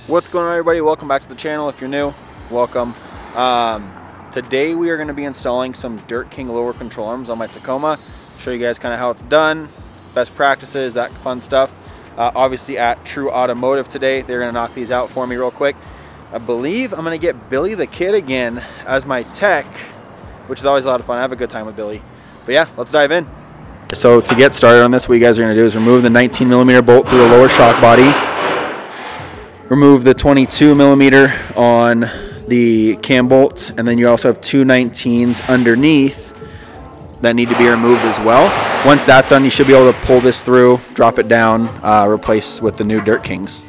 What's going on, everybody? Welcome back to the channel. If you're new, welcome. Today we are going to be installing some DirtKing Lower Control Arms on my Tacoma. Show you guys kind of how it's done, best practices, that fun stuff. Obviously at True Automotive today, they're going to knock these out for me real quick. I believe I'm going to get Billy the Kid again as my tech, which is always a lot of fun. I have a good time with Billy. But yeah, let's dive in. So to get started on this, what you guys are going to do is remove the 19mm bolt through the lower shock body. Remove the 22mm on the cam bolts, and then you also have two 19s underneath that need to be removed as well. Once that's done, you should be able to pull this through, drop it down, replace with the new DirtKings.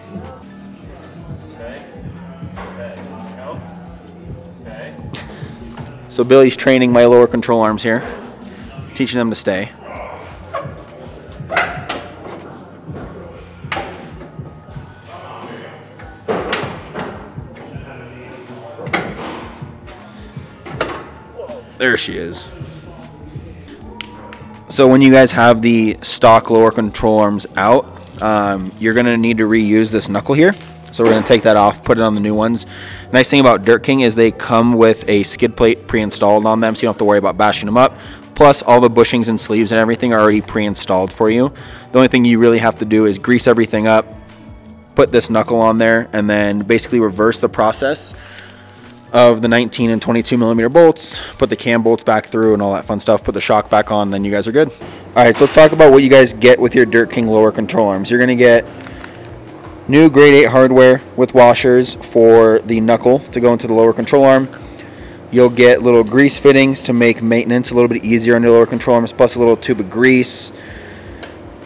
So Billy's training my lower control arms here, teaching them to stay. There she is. So when you guys have the stock lower control arms out, you're going to need to reuse this knuckle here. So we're going to take that off, put it on the new ones. Nice thing about DirtKing is they come with a skid plate pre-installed on them, so you don't have to worry about bashing them up. Plus all the bushings and sleeves and everything are already pre-installed for you. The only thing you really have to do is grease everything up, put this knuckle on there, and then basically reverse the process of the 19 and 22mm bolts, put the cam bolts back through and all that fun stuff, put the shock back on, then you guys are good. Alright, so let's talk about what you guys get with your DirtKing lower control arms. You're going to get new grade 8 hardware with washers for the knuckle to go into the lower control arm. You'll get little grease fittings to make maintenance a little bit easier on your lower control arms, plus a little tube of grease.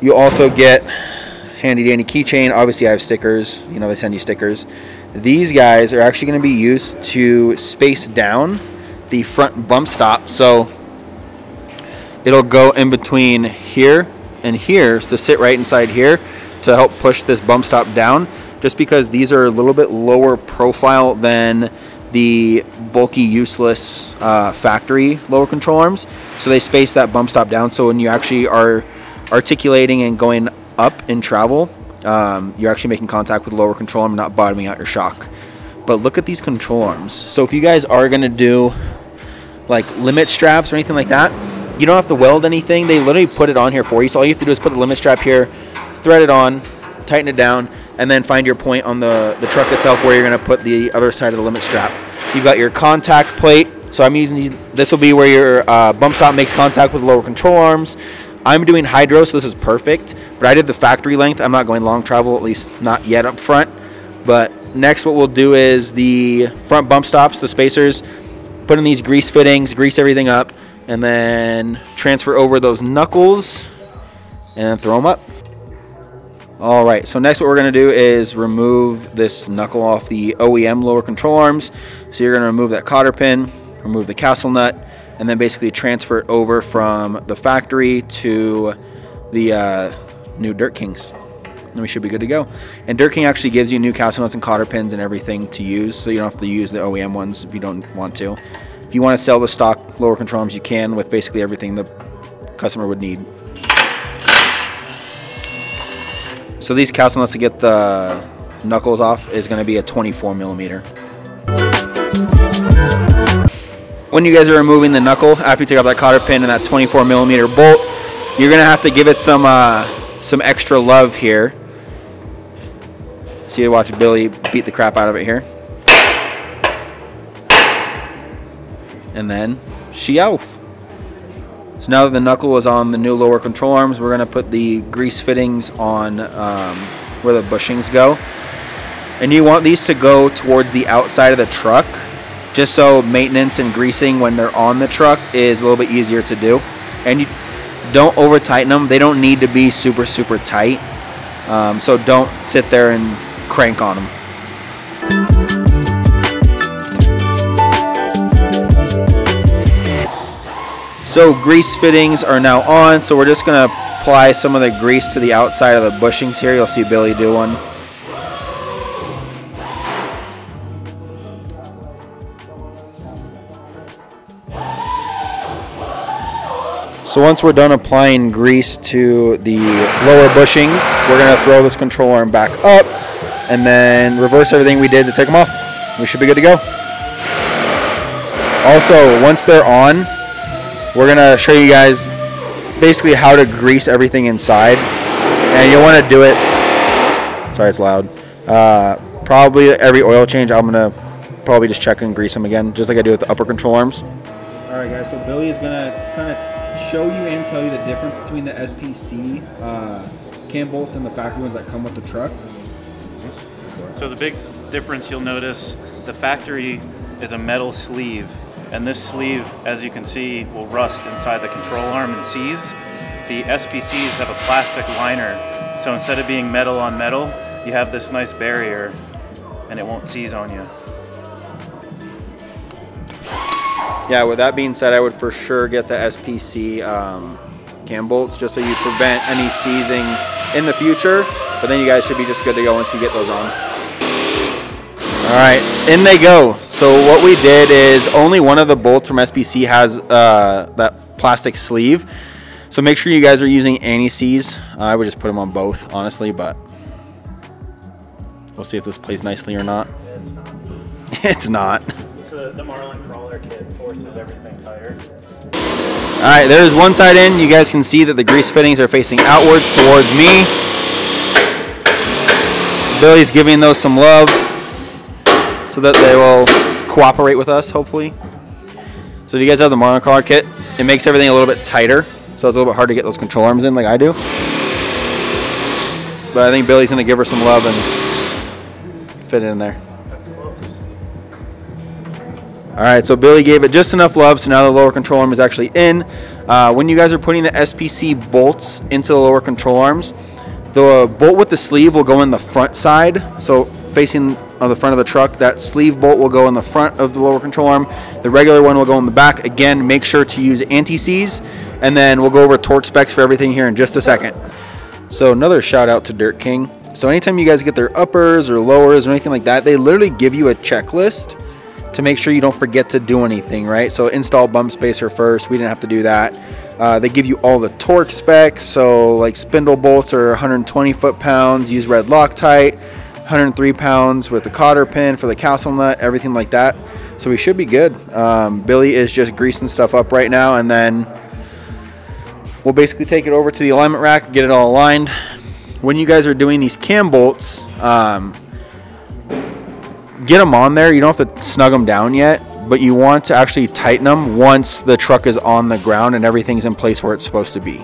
You'll also get handy dandy keychain. Obviously I have stickers, you know, they send you stickers. These guys are actually going to be used to space down the front bump stop, so it'll go in between here and here, to sit right inside here to help push this bump stop down, just because these are a little bit lower profile than the bulky, useless factory lower control arms, so they space that bump stop down, so when you actually are articulating and going up in travel, you're actually making contact with the lower control arm, not bottoming out your shock. But look at these control arms. So if you guys are going to do like limit straps or anything like that, you don't have to weld anything. They literally put it on here for you. So all you have to do is put the limit strap here, thread it on, tighten it down, and then find your point on the truck itself where you're going to put the other side of the limit strap. You've got your contact plate. So I'm using, this will be where your bump stop makes contact with the lower control arms. I'm doing hydro, so this is perfect, but I did the factory length. I'm not going long travel, at least not yet up front. But next what we'll do is the front bump stops, the spacers, put in these grease fittings, grease everything up, and then transfer over those knuckles and then throw them up. All right, so next what we're gonna do is remove this knuckle off the OEM lower control arms. So you're gonna remove that cotter pin, remove the castle nut, and then basically transfer it over from the factory to the new DirtKings. And we should be good to go. And DirtKing actually gives you new castle nuts and cotter pins and everything to use, so you don't have to use the OEM ones if you don't want to. If you want to sell the stock lower control arms, you can, with basically everything the customer would need. So these castle nuts to get the knuckles off is going to be a 24mm. When you guys are removing the knuckle, after you take off that cotter pin and that 24mm bolt, you're going to have to give it some extra love here. So you watch Billy beat the crap out of it here. And then she off. So now that the knuckle is on the new lower control arms, we're going to put the grease fittings on where the bushings go. And you want these to go towards the outside of the truck, just so maintenance and greasing when they're on the truck is a little bit easier to do. And you don't over tighten them. They don't need to be super tight, so don't sit there and crank on them. So grease fittings are now on, so we're just going to apply some of the grease to the outside of the bushings here. You'll see Billy do one. So once we're done applying grease to the lower bushings, we're going to throw this control arm back up, and then reverse everything we did to take them off. We should be good to go. Also, once they're on, we're gonna show you guys basically how to grease everything inside, and you'll want to do it. Sorry, it's loud. Probably every oil change, I'm gonna probably just check and grease them again, just like I do with the upper control arms. All right, guys. So Billy is gonna kind of show you and tell you the difference between the SPC cam bolts and the factory ones that come with the truck. So the big difference you'll notice, the factory is a metal sleeve, and this sleeve, as you can see, will rust inside the control arm and seize. The SPCs have a plastic liner, so instead of being metal on metal, you have this nice barrier and it won't seize on you. Yeah, with that being said, I would for sure get the SPC cam bolts just so you prevent any seizing in the future, but then you guys should be just good to go once you get those on. All right, in they go. So what we did is only one of the bolts from SPC has that plastic sleeve. So make sure you guys are using anti-seize. I would just put them on both, honestly, but we'll see if this plays nicely or not. It's not. The Marlin crawler kit forces everything tighter. All right, there's one side in. You guys can see that the grease fittings are facing outwards towards me. Billy's giving those some love so that they will cooperate with us, hopefully. So do you guys have the Marlin crawler kit? It makes everything a little bit tighter, so it's a little bit hard to get those control arms in like I do. But I think Billy's gonna give her some love and fit it in there. That's close. All right, so Billy gave it just enough love, so now the lower control arm is actually in. When you guys are putting the SPC bolts into the lower control arms, the bolt with the sleeve will go in the front side, so facing on the front of the truck. That sleeve bolt will go in the front of the lower control arm. The regular one will go in the back. Again, make sure to use anti-seize, and then we'll go over torque specs for everything here in just a second. So another shout out to DirtKing. So anytime you guys get their uppers or lowers or anything like that, they literally give you a checklist to make sure you don't forget to do anything, right? So install bump spacer first. We didn't have to do that. They give you all the torque specs. So like spindle bolts are 120 foot-pounds. Use red Loctite. 103 pounds with the cotter pin for the castle nut, everything like that. So we should be good. Billy is just greasing stuff up right now, and then we'll basically take it over to the alignment rack, get it all aligned. When you guys are doing these cam bolts, get them on there. You don't have to snug them down yet, but you want to actually tighten them once the truck is on the ground and everything's in place where it's supposed to be.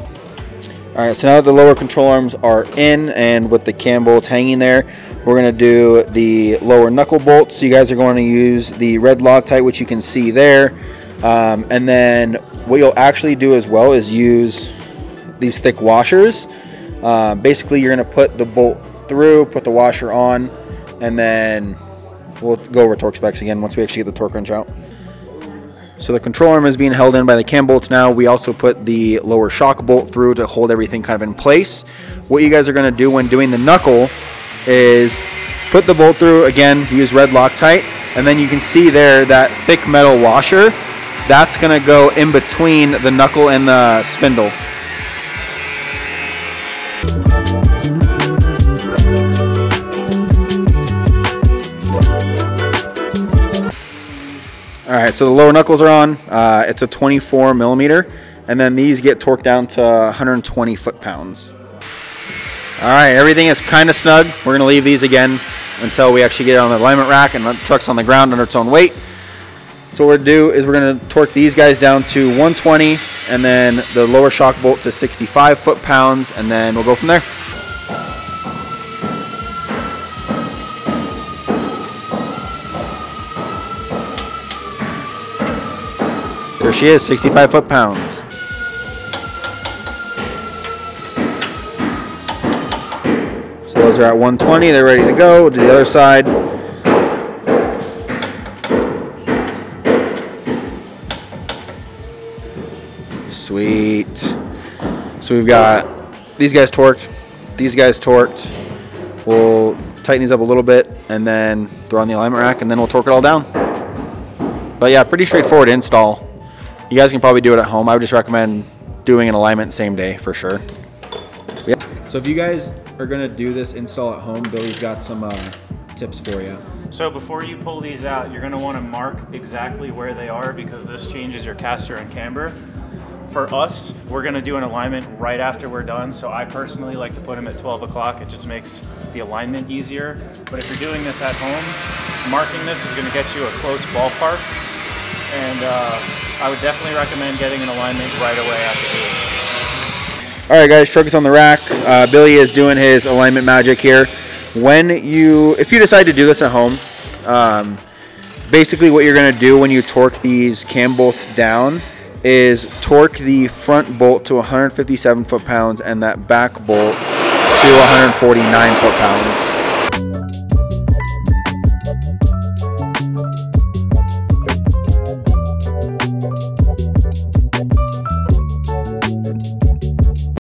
All right, so now that the lower control arms are in and with the cam bolts hanging there, we're going to do the lower knuckle bolts. So you guys are going to use the red Loctite, which you can see there. And then what you'll actually do as well is use these thick washers. Basically, you're going to put the bolt through, put the washer on, and then we'll go over torque specs again once we actually get the torque wrench out. So the control arm is being held in by the cam bolts now. We also put the lower shock bolt through to hold everything kind of in place. What you guys are going to do when doing the knuckle is put the bolt through, again, use red Loctite, and then you can see there that thick metal washer. That's going to go in between the knuckle and the spindle. All right, so the lower knuckles are on. It's a 24 millimeter, and then these get torqued down to 120 foot-pounds. All right, everything is kind of snug. We're gonna leave these again until we actually get it on the alignment rack and the truck's on the ground under its own weight. So what we're gonna do is we're gonna torque these guys down to 120, and then the lower shock bolt to 65 foot-pounds, and then we'll go from there. There she is, 65 foot-pounds. So those are at 120, they're ready to go. To the other side. Sweet. So we've got these guys torqued, these guys torqued. We'll tighten these up a little bit and then throw on the alignment rack, and then we'll torque it all down. But yeah, pretty straightforward install. You guys can probably do it at home. I would just recommend doing an alignment same day for sure. Yeah. So if you guys are gonna do this install at home, Billy's got some tips for you. So before you pull these out, you're gonna wanna mark exactly where they are because this changes your caster and camber. For us, we're gonna do an alignment right after we're done. So I personally like to put them at 12 o'clock. It just makes the alignment easier. But if you're doing this at home, marking this is gonna get you a close ballpark. And I would definitely recommend getting an alignment right away after doing this. All right, guys, truck is on the rack. Billy is doing his alignment magic here. If you decide to do this at home, basically what you're gonna do when you torque these cam bolts down is torque the front bolt to 157 foot-pounds and that back bolt to 149 foot-pounds.